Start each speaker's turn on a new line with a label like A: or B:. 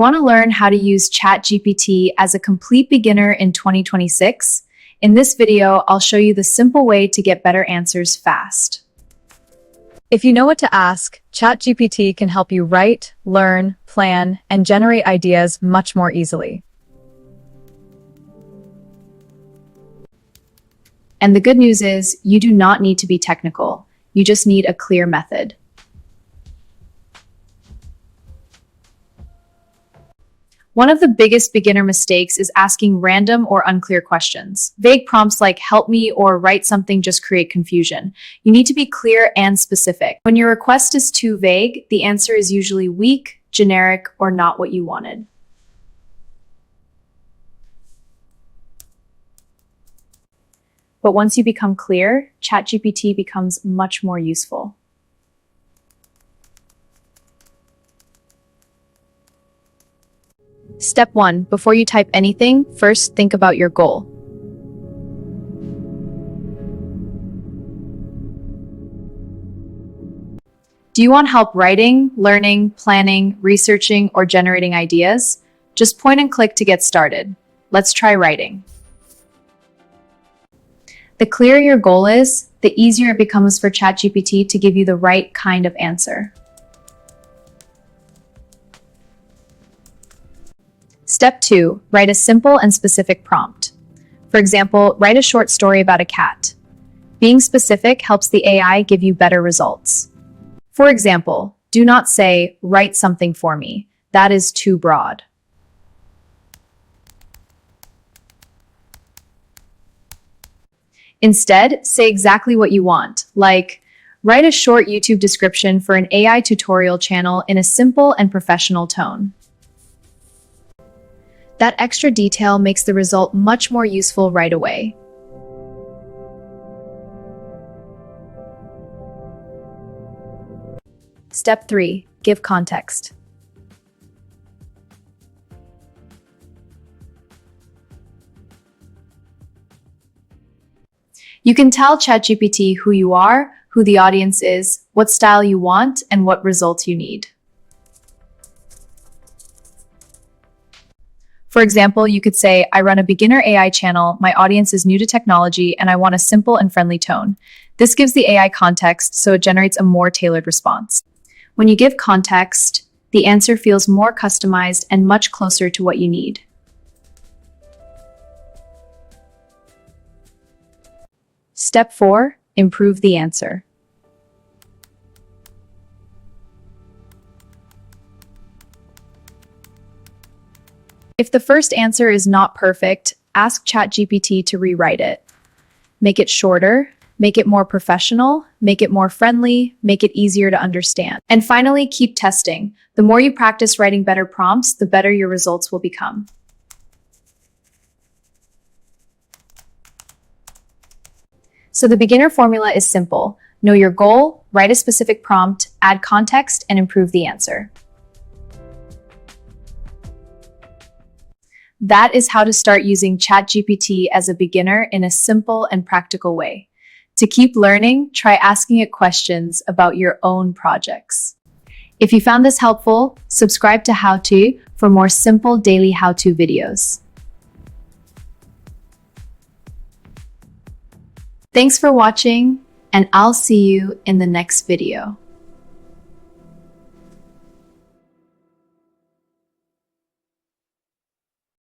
A: Want to learn how to use ChatGPT as a complete beginner in 2026? In this video, I'll show you the simple way to get better answers fast. If you know what to ask, ChatGPT can help you write, learn, plan, and generate ideas much more easily. And the good news is, you do not need to be technical. You just need a clear method. One of the biggest beginner mistakes is asking random or unclear questions. Vague prompts like "help me" or "write something" just create confusion. You need to be clear and specific. When your request is too vague, the answer is usually weak, generic, or not what you wanted. But once you become clear, ChatGPT becomes much more useful. Step 1. Before you type anything, first think about your goal. Do you want help writing, learning, planning, researching, or generating ideas? Just point and click to get started. Let's try writing. The clearer your goal is, the easier it becomes for ChatGPT to give you the right kind of answer. Step 2. Write a simple and specific prompt. For example, write a short story about a cat. Being specific helps the AI give you better results. For example, do not say, "write something for me." That is too broad. Instead, say exactly what you want, like, write a short YouTube description for an AI tutorial channel in a simple and professional tone. That extra detail makes the result much more useful right away. Step 3. Give context. You can tell ChatGPT who you are, who the audience is, what style you want, and what results you need. For example, you could say, "I run a beginner AI channel, my audience is new to technology, and I want a simple and friendly tone." This gives the AI context, so it generates a more tailored response. When you give context, the answer feels more customized and much closer to what you need. Step 4. Improve the answer. If the first answer is not perfect, ask ChatGPT to rewrite it. Make it shorter, make it more professional, make it more friendly, make it easier to understand. And finally, keep testing. The more you practice writing better prompts, the better your results will become. So the beginner formula is simple. Know your goal, write a specific prompt, add context, and improve the answer. That is how to start using ChatGPT as a beginner in a simple and practical way. To keep learning, try asking it questions about your own projects. If you found this helpful, subscribe to How To for more simple daily how-to videos. Thanks for watching, and I'll see you in the next video.